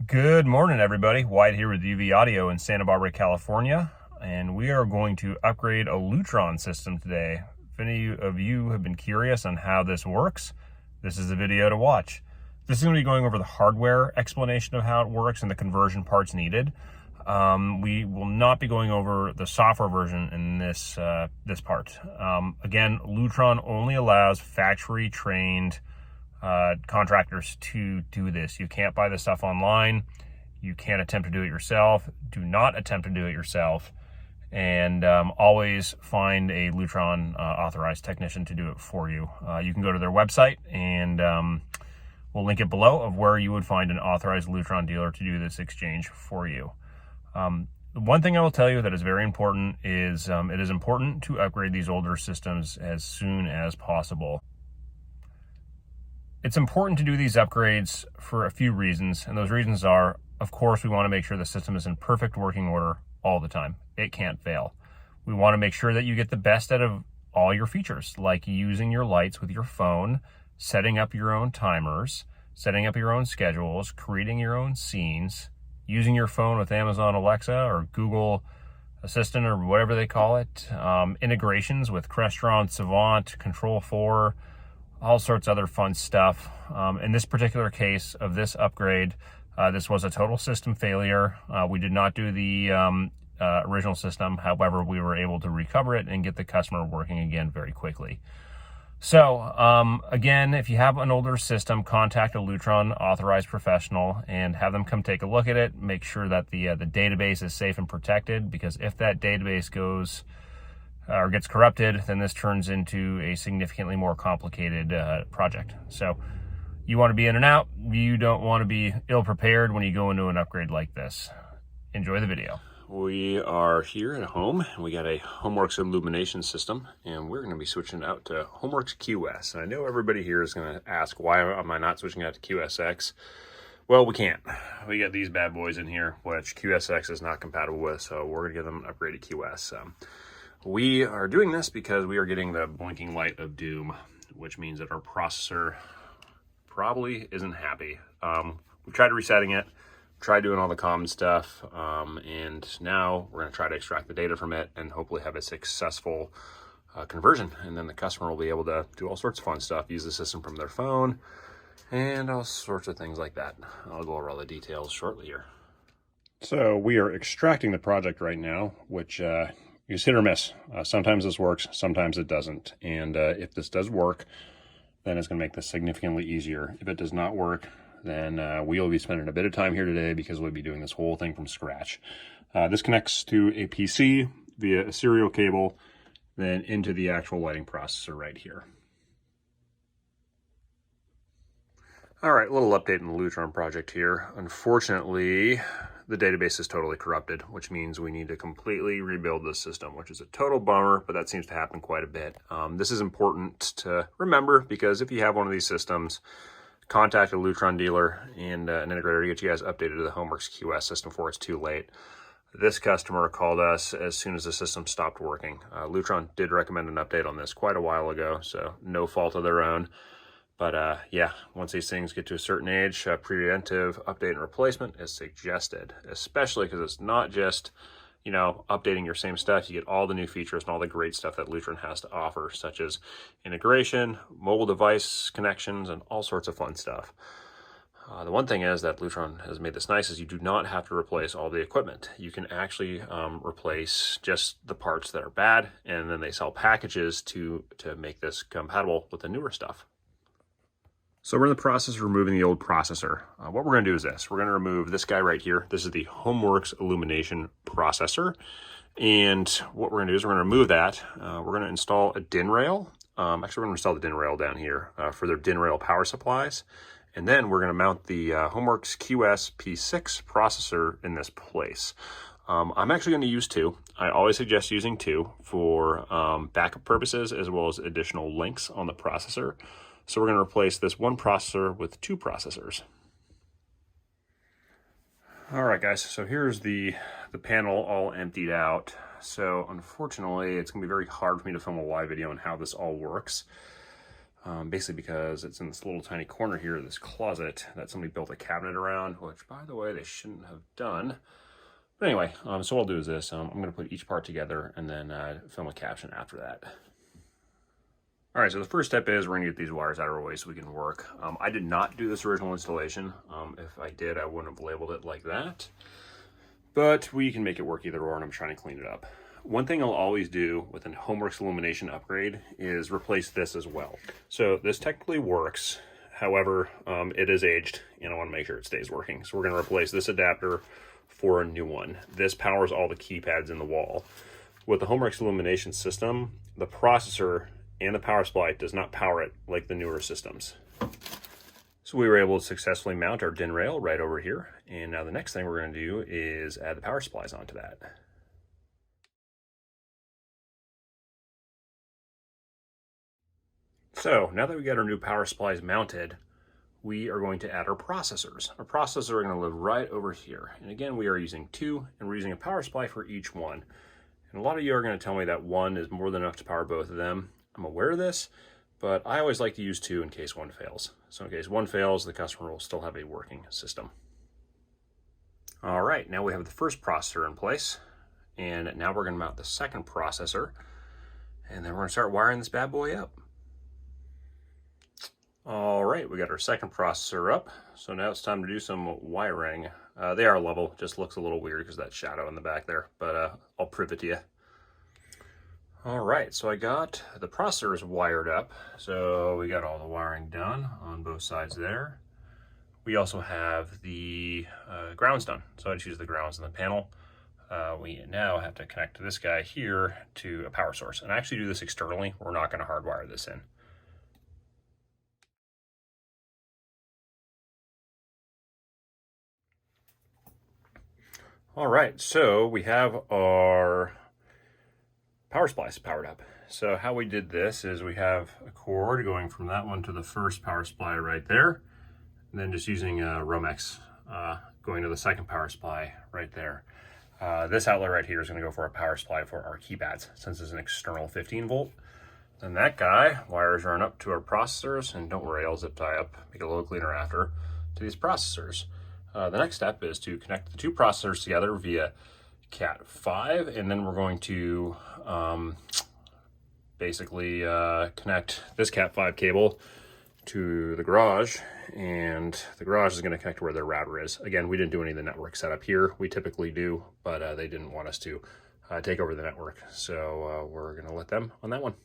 Good morning, everybody. Wyatt here with UV Audio in Santa Barbara, California, and we are going to upgrade a Lutron system today. If any of you have been curious on how this works, this is the video to watch. This is going to be going over the hardware explanation of how it works and the conversion parts needed. We will not be going over the software version in this part. Again, Lutron only allows factory-trained contractors to do this. You can't buy this stuff online. You can't attempt to do it yourself. Do not attempt to do it yourself. And always find a Lutron authorized technician to do it for you. You can go to their website, and we'll link it below of where you would find an authorized Lutron dealer to do this exchange for you. One thing I will tell you that is very important is it is important to upgrade these older systems as soon as possible. It's important to do these upgrades for a few reasons, and those reasons are, of course, we want to make sure the system is in perfect working order all the time. It can't fail. We want to make sure that you get the best out of all your features, like using your lights with your phone, setting up your own timers, setting up your own schedules, creating your own scenes, using your phone with Amazon Alexa or Google Assistant or whatever they call it, integrations with Crestron, Savant, Control4, all sorts of other fun stuff. In this particular case of this upgrade, this was a total system failure. We did not do the original system. However, we were able to recover it and get the customer working again very quickly. So again, if you have an older system, contact a Lutron authorized professional and have them come take a look at it. Make sure that the database is safe and protected, because if that database goes or gets corrupted, then this turns into a significantly more complicated project. So you want to be in and out. You don't want to be ill-prepared when you go into an upgrade like this. Enjoy the video. We are here at home. We got a Homeworks Illumination system, and we're going to be switching out to Homeworks QS. And I know everybody here is going to ask, why am I not switching out to QSX? Well, we can't. We got these bad boys in here, which QSX is not compatible with, so we're going to give them an upgrade to QS. We are doing this because we are getting the blinking light of doom, which means that our processor probably isn't happy. We tried resetting it, tried doing all the common stuff, and now we're going to try to extract the data from it and hopefully have a successful conversion. And then the customer will be able to do all sorts of fun stuff, use the system from their phone, and all sorts of things like that. I'll go over all the details shortly here. So we are extracting the project right now, which is hit or miss. Sometimes this works, sometimes it doesn't. And if this does work, then it's going to make this significantly easier. If it does not work, then we'll be spending a bit of time here today because we'll be doing this whole thing from scratch. This connects to a PC via a serial cable, then into the actual lighting processor right here. All right, a little update on the Lutron project here. Unfortunately, the database is totally corrupted, which means we need to completely rebuild this system, which is a total bummer, but that seems to happen quite a bit. This is important to remember, because if you have one of these systems, contact a Lutron dealer and an integrator to get you guys updated to the Homeworks QS system before it's too late. This customer called us as soon as the system stopped working. Lutron did recommend an update on this quite a while ago, so no fault of their own. But yeah, once these things get to a certain age, preventive update and replacement is suggested, especially because it's not just, you know, updating your same stuff. You get all the new features and all the great stuff that Lutron has to offer, such as integration, mobile device connections, and all sorts of fun stuff. The one thing is that Lutron has made this nice is you do not have to replace all the equipment. You can actually replace just the parts that are bad, and then they sell packages to make this compatible with the newer stuff. So we're in the process of removing the old processor. What we're going to do is this. We're going to remove this guy right here. This is the Homeworks Illumination processor. And what we're going to do is we're going to remove that. We're going to install a DIN rail. Actually, we're going to install the DIN rail down here for their DIN rail power supplies. And then we're going to mount the Homeworks QS P6 processor in this place. I'm actually going to use two. I always suggest using two for backup purposes, as well as additional links on the processor. So we're going to replace this one processor with two processors. All right, guys, so here's the panel all emptied out. So unfortunately, it's going to be very hard for me to film a live video on how this all works. basically because it's in this little tiny corner here of this closet that somebody built a cabinet around, which, by the way, they shouldn't have done. But anyway, so what I'll do is this. I'm going to put each part together and then film a caption after that. All right, so the first step is we're going to get these wires out of our way so we can work. I did not do this original installation. If I did, I wouldn't have labeled it like that. But we can make it work either or, and I'm trying to clean it up. One thing I'll always do with a Homeworks Illumination upgrade is replace this as well. So this technically works. However, it is aged, and I want to make sure it stays working. So we're going to replace this adapter for a new one. This powers all the keypads in the wall. With the Homeworks Illumination system, the processor and the power supply does not power it like the newer systems. So we were able to successfully mount our DIN rail right over here. And now the next thing we're going to do is add the power supplies onto that. So now that we got our new power supplies mounted, we are going to add our processors. Our processors are going to live right over here. And again, we are using 2, and we're using a power supply for each one. And a lot of you are going to tell me that 1 is more than enough to power both of them. I'm aware of this, but I always like to use 2 in case 1 fails. So in case 1 fails, the customer will still have a working system. All right, now we have the first processor in place, and now we're going to mount the second processor, and then we're going to start wiring this bad boy up. All right, we got our second processor up, so now it's time to do some wiring. They are level, just looks a little weird because of that shadow in the back there, but I'll prove it to you. All right, so I got the processors wired up. So we got all the wiring done on both sides there. We also have the grounds done. So I just use the grounds in the panel. We now have to connect this guy here to a power source. And I actually do this externally. We're not going to hardwire this in. All right, so we have our power supplies powered up. So how we did this is we have a cord going from that one to the first power supply right there, and then just using Romex going to the second power supply right there. This outlet right here is going to go for a power supply for our keypads, since it's an external 15 volt. Then that guy wires run up to our processors, and don't worry, I'll zip tie up, make it a little cleaner after, to these processors. The next step is to connect the 2 processors together via Cat 5, and then we're going to basically connect this Cat 5 cable to the garage, and the garage is going to connect to where their router is. Again, we didn't do any of the network setup here. We typically do, but they didn't want us to take over the network, so we're going to let them on that one.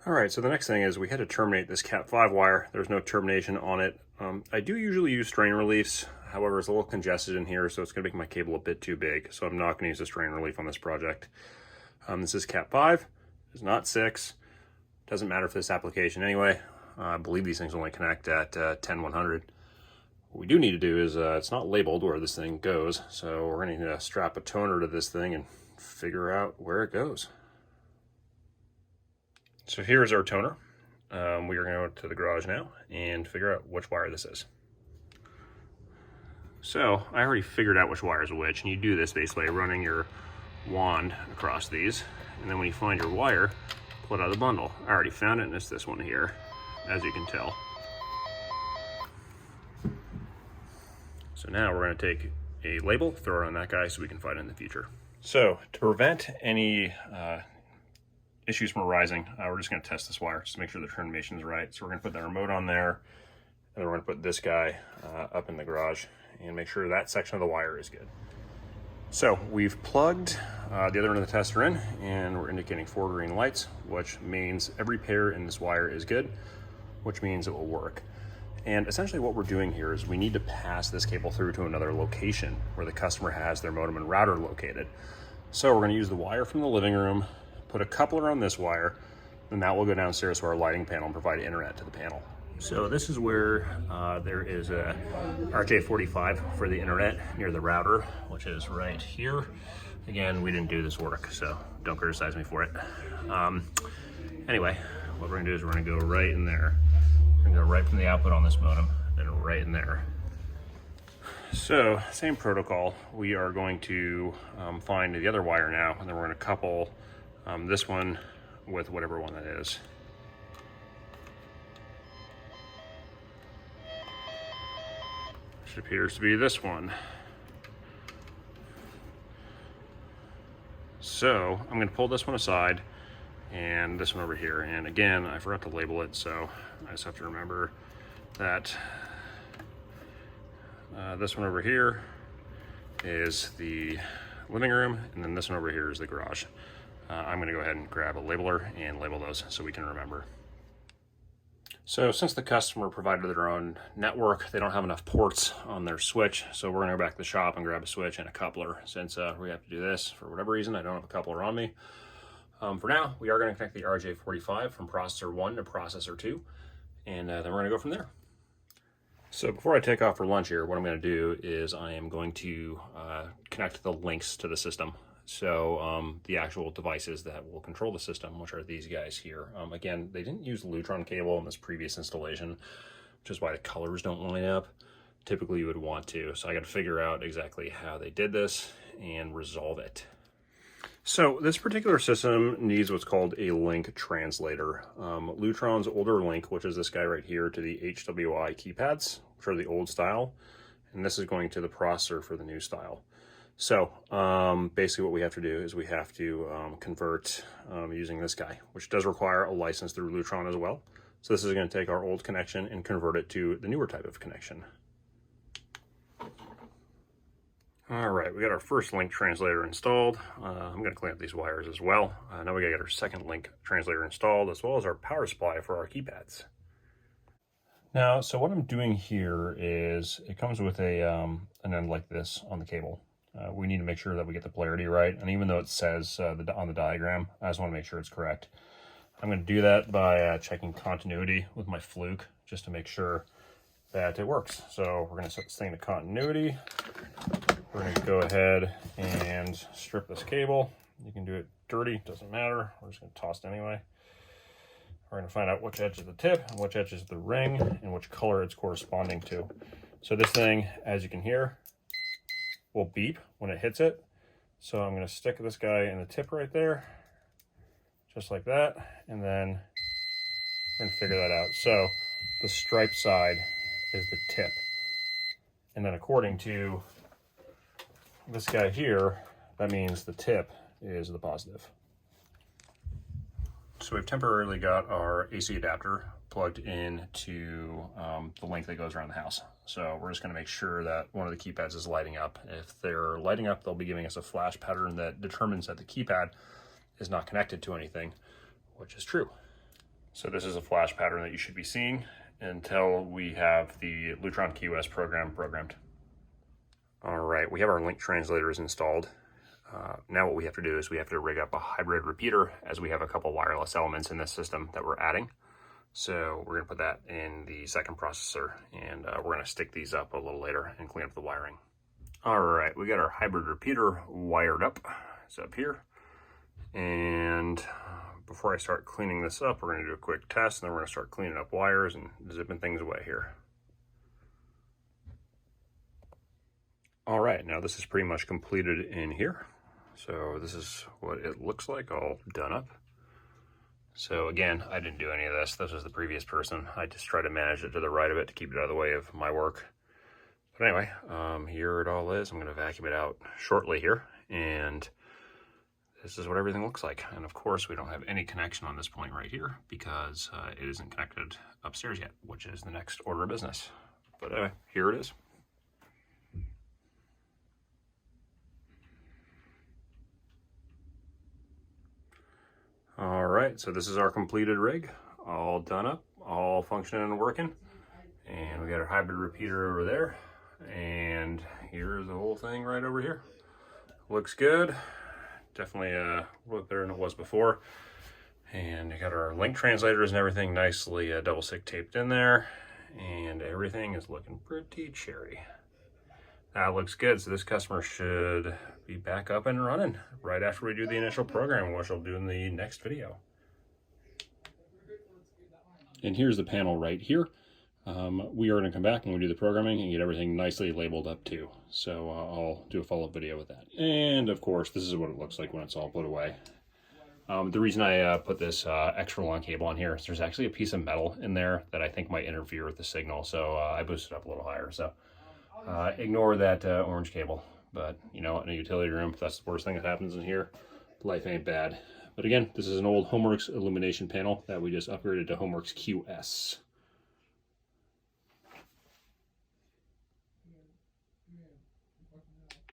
All right, so the next thing is we had to terminate this Cat 5 wire. There's no termination on it. I do usually use strain reliefs. However, it's a little congested in here, so it's going to make my cable a bit too big. So I'm not going to use a strain relief on this project. This is Cat 5. It's not 6. Doesn't matter for this application anyway. I believe these things only connect at 10/100. What we do need to do is, it's not labeled where this thing goes, so we're going to need to strap a toner to this thing and figure out where it goes. So here's our toner. We are going to go to the garage now and figure out which wire this is. So I already figured out which wire is which, and you do this basically running your wand across these, and then when you find your wire, pull it out of the bundle. I already found it, and it's this one here, as you can tell. So now we're going to take a label, throw it on that guy so we can find it in the future. So to prevent any issues from arising, we're just going to test this wire just to make sure the termination is right. So we're going to put the remote on there, and then we're going to put this guy up in the garage and make sure that section of the wire is good. So we've plugged the other end of the tester in, and we're indicating 4 green lights, which means every pair in this wire is good, which means it will work. And essentially what we're doing here is we need to pass this cable through to another location where the customer has their modem and router located. So we're going to use the wire from the living room, put a coupler on this wire, and that will go downstairs to our lighting panel and provide internet to the panel. So this is where there is a RJ45 for the internet near the router, which is right here. Again, we didn't do this work, so don't criticize me for it. Anyway, what we're gonna do is we're gonna go right in there. We're gonna go right from the output on this modem, and right in there. So, same protocol. We are going to find the other wire now, and then we're gonna couple this one with whatever one that is. which appears to be this one. So I'm going to pull this one aside and this one over here. And again, I forgot to label it, so I just have to remember that this one over here is the living room, and then this one over here is the garage. I'm going to go ahead and grab a labeler and label those so we can remember. So since the customer provided their own network, they don't have enough ports on their switch. So we're gonna go back to the shop and grab a switch and a coupler. Since we have to do this for whatever reason, I don't have a coupler on me. For now, we are gonna connect the RJ45 from processor 1 to processor 2, and then we're gonna go from there. So before I take off for lunch here, what I'm gonna do is I am going to connect the links to the system. So the actual devices that will control the system, which are these guys here. Again, they didn't use Lutron cable in this previous installation, which is why the colors don't line up. Typically you would want to. So I got to figure out exactly how they did this and resolve it. So this particular system needs what's called a link translator. Lutron's older link, which is this guy right here, to the HWI Keypads, which are the old style. And this is going to the processor for the new style. So basically what we have to do is we have to convert using this guy, which does require a license through Lutron as well. So this is going to take our old connection and convert it to the newer type of connection. All right, we got our first link translator installed. I'm going to clean up these wires as well. Now we got to get our second link translator installed, as well as our power supply for our keypads. Now, so what I'm doing here is it comes with an end like this on the cable. We need to make sure that we get the polarity right, and even though it says on the diagram, I just want to make sure it's correct. I'm going to do that by checking continuity with my fluke, just to make sure that it works. So we're going to set this thing to continuity. We're going to go ahead and strip this cable. You can do it dirty, doesn't matter. We're just going to toss it anyway. We're going to find out which edge is the tip, and which edge is the ring, and which color it's corresponding to. So this thing, as you can hear, will beep when it hits it. So I'm going to stick this guy in the tip right there, just like that, and then we're going to figure that out. So the stripe side is the tip, and then according to this guy here, that means the tip is the positive. So we've temporarily got our AC adapter plugged into the link that goes around the house. So we're just going to make sure that one of the keypads is lighting up. If they're lighting up, they'll be giving us a flash pattern that determines that the keypad is not connected to anything, which is true. So this is a flash pattern that you should be seeing until we have the Lutron QS program programmed. All right, we have our link translators installed. Now what we have to do is we have to rig up a hybrid repeater, as we have a couple wireless elements in this system that we're adding. So we're going to put that in the second processor, and we're going to stick these up a little later and clean up the wiring. All right, we got our hybrid repeater wired up. It's up here. And before I start cleaning this up, we're going to do a quick test, and then we're going to start cleaning up wires and zipping things away here. All right, now this is pretty much completed in here. So this is what it looks like all done up. So again, I didn't do any of this. This was the previous person. I just tried to manage it to the right of it to keep it out of the way of my work. But anyway, here it all is. I'm going to vacuum it out shortly here. And this is what everything looks like. And of course, we don't have any connection on this point right here because it isn't connected upstairs yet, which is the next order of business. But anyway, here it is. All right, so this is our completed rig, all done up, all functioning and working. And we got our hybrid repeater over there. And here's the whole thing right over here. Looks good. Definitely a lot better than it was before. And we got our link translators and everything nicely double stick taped in there. And everything is looking pretty cherry. That looks good. So this customer should be back up and running right after we do the initial programming, which I'll do in the next video. And here's the panel right here. We are going to come back and we'll do the programming and get everything nicely labeled up too. So I'll do a follow-up video with that. And of course, this is what it looks like when it's all put away. The reason I put this extra long cable on here is there's actually a piece of metal in there that I think might interfere with the signal. So I boosted it up a little higher. So Ignore that orange cable. But, you know, in a utility room, if that's the worst thing that happens in here, life ain't bad. But again, this is an old Homeworks Illumination panel that we just upgraded to Homeworks QS.